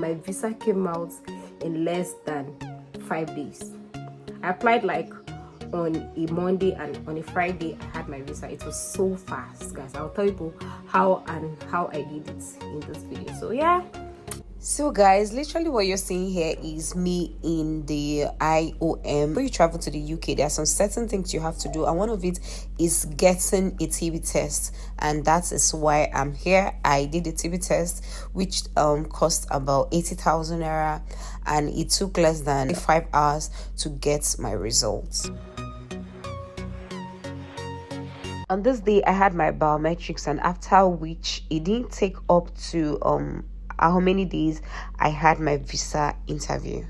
My visa came out in less than 5 days. I applied like on a Monday, and on a Friday I had my visa. It was so fast, guys. I'll tell you how I did it in this video. So yeah. So guys, literally what you're seeing here is me in the IOM. When you travel to the UK, there are some certain things you have to do, and one of it is getting a TB test, and that is why I'm here. I did a TB test which cost about 80,000 naira, and it took less than 5 hours to get my results. On this day I had my biometrics, and after which it didn't take up to how many days I had my visa interview.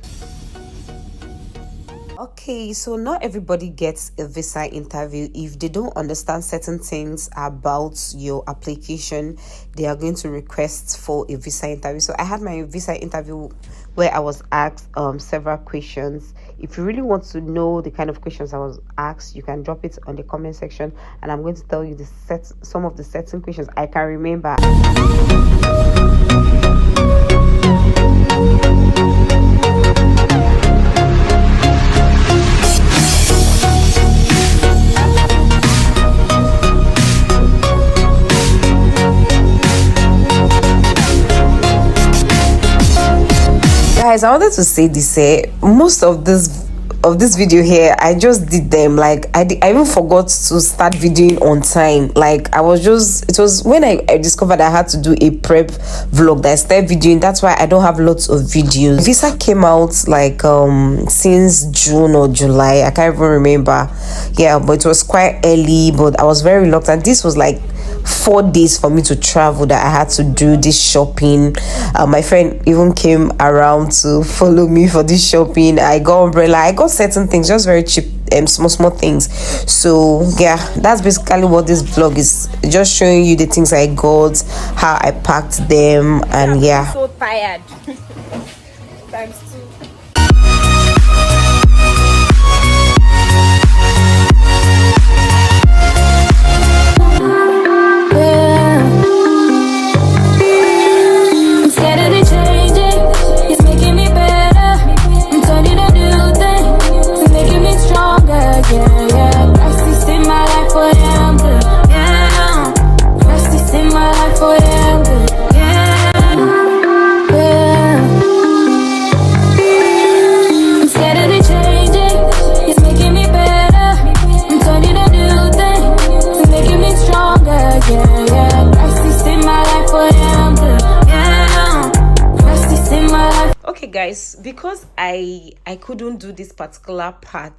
Okay, so not everybody gets a visa interview. If they don't understand certain things about your application, they are going to request for a visa interview. So I had my visa interview where I was asked several questions. If you really want to know the kind of questions I was asked, you can drop it on the comment section, and I'm going to tell you some of the certain questions I can remember. Guys, I wanted to say this, most of this video here, I just did them like I even forgot to start videoing on time. Like it was when I discovered I had to do a prep vlog that I started videoing. That's why I don't have lots of videos. Visa came out like since June or July, I can't even remember. Yeah, but it was quite early, but I was very reluctant. This was like 4 days for me to travel that I had to do this shopping. My friend even came around to follow me for this shopping. I got umbrella, I got certain things, just very cheap, small things. So yeah, that's basically what this vlog is, just showing you the things I got, how I packed them, and yeah. I'm so tired. Times 2. Guys, because I couldn't do this particular part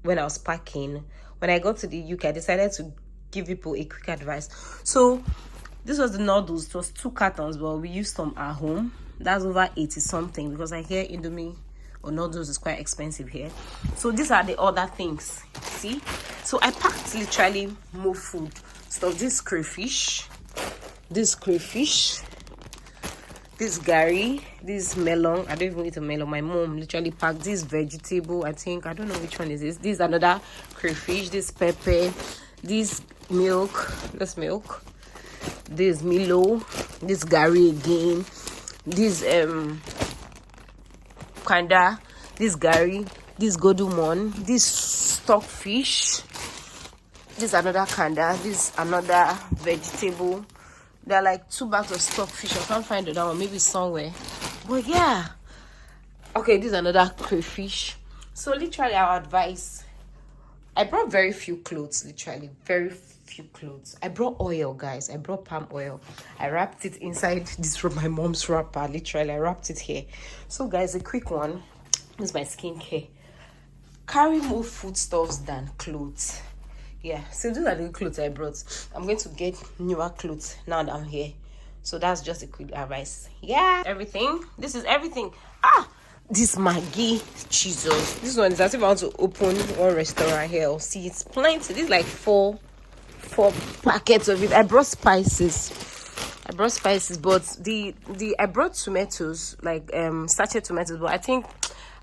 when I was packing, when I got to the UK, I decided to give people a quick advice. So this was the noodles. It was 2 cartons, but we used some at home. That's over 80 something, because I hear Indomie or noodles is quite expensive here. So these are the other things. See, so I packed literally more food stuff. This crayfish, this gari, this melon. I don't even eat a melon. My mom literally packed this vegetable. I don't know which one is this. This is another crayfish. This pepper. This milk. This Milo. This gari again. This kanda. This gari. This godumon. This stockfish. This another kanda. This another vegetable. There are like 2 bags of stockfish. I can't find that one, maybe somewhere. But yeah. Okay, this is another crayfish. So literally our advice. I brought very few clothes, literally. Very few clothes. I brought oil, guys. I brought palm oil. I wrapped it inside this from my mom's wrapper. Literally, I wrapped it here. So guys, a quick one. This is my skincare. Carry more foodstuffs than clothes. Yeah, so these are the clothes I brought. I'm going to get newer clothes now that I'm here. So that's just a quick advice. Yeah, everything. This is everything. This Maggi, Jesus. This one is as if I want to open one restaurant here. Or see, it's plenty. This is like four packets of it. I brought spices, but I brought tomatoes, like sachet tomatoes, but I think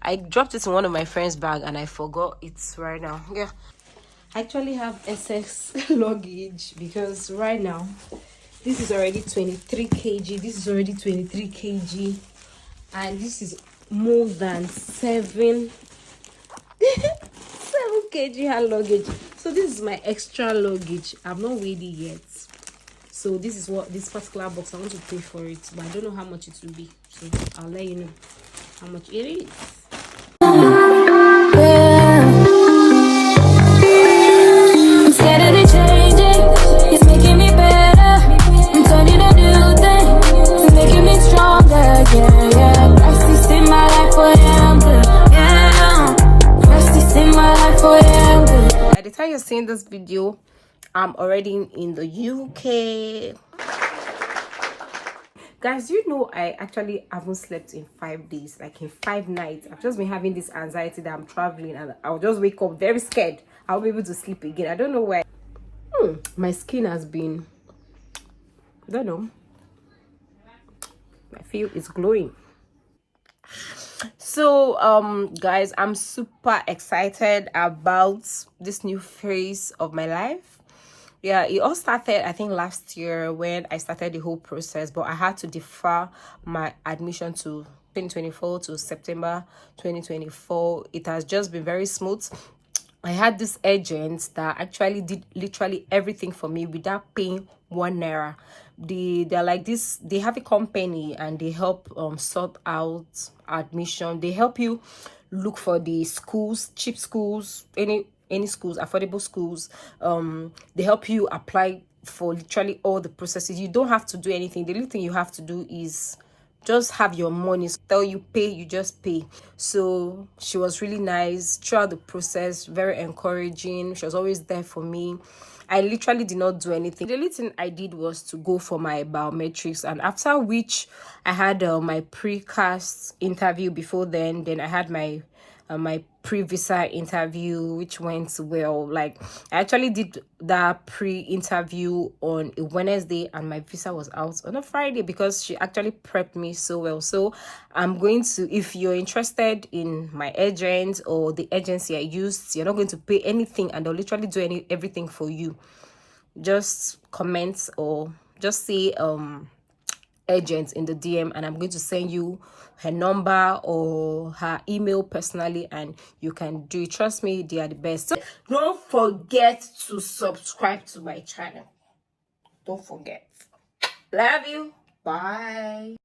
I dropped it in one of my friend's bag and I forgot it right now. Yeah, I actually have excess luggage because right now this is already 23 kg. This is already 23 kg. and this is more than 7 kg hand luggage. So this is my extra luggage. I've not weighed it yet. So this is what this particular box, I want to pay for it, but I don't know how much it will be. So I'll let you know how much it is. I'm scared of the changing. It's making me better. I'm turning a new thing. It's making me stronger. Yeah. Crisis in my life for amber. Yeah. Crisis in my life for amber. By the time you're seeing this video, I'm already in the UK. Guys, you know, I actually haven't slept in 5 days, like in 5 nights. I've just been having this anxiety that I'm traveling and I'll just wake up very scared. I'll be able to sleep again. I don't know why. My skin has been, I don't know, I feel it's glowing. So guys, I'm super excited about this new phase of my life. Yeah, it all started I think last year when I started the whole process, but I had to defer my admission to 2024 to September 2024. It has just been very smooth. I had this agent that actually did literally everything for me without paying 1 naira. They're like this, they have a company and they help sort out admission. They help you look for the schools, cheap schools, any schools, affordable schools. They help you apply for literally all the processes. You don't have to do anything. The only thing you have to do is just have your money. So tell you pay, you just pay. So she was really nice throughout the process, very encouraging. She was always there for me. I literally did not do anything. The only thing I did was to go for my biometrics, and after which I had my pre-cast interview. Before then I had my pre-visa interview, which went well. Like, I actually did that pre-interview on a Wednesday and my visa was out on a Friday because she actually prepped me so well. So I'm going to, if you're interested in my agent or the agency I used, you're not going to pay anything and they'll literally do everything for you. Just comment or just say agent in the DM and I'm going to send you her number or her email personally and you can do it. Trust me, they are the best. So don't forget to subscribe to my channel. Don't forget. Love you. Bye.